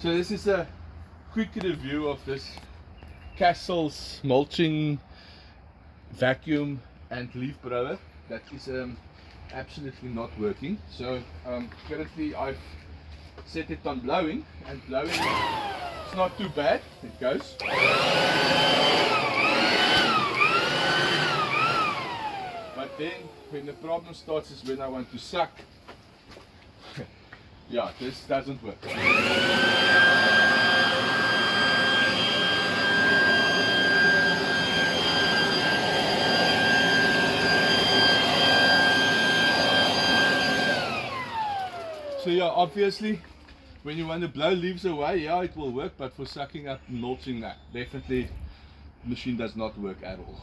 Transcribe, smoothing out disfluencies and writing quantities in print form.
So this is a quick review of this Casals mulching vacuum and leaf blower that is absolutely not working. So currently I've set it on blowing, and blowing it's not too bad, it goes. But then when the problem starts is when I want to suck. Yeah, this doesn't work. So yeah, obviously when you want to blow leaves away, yeah, it will work, but for sucking up and mulching, that definitely the machine does not work at all.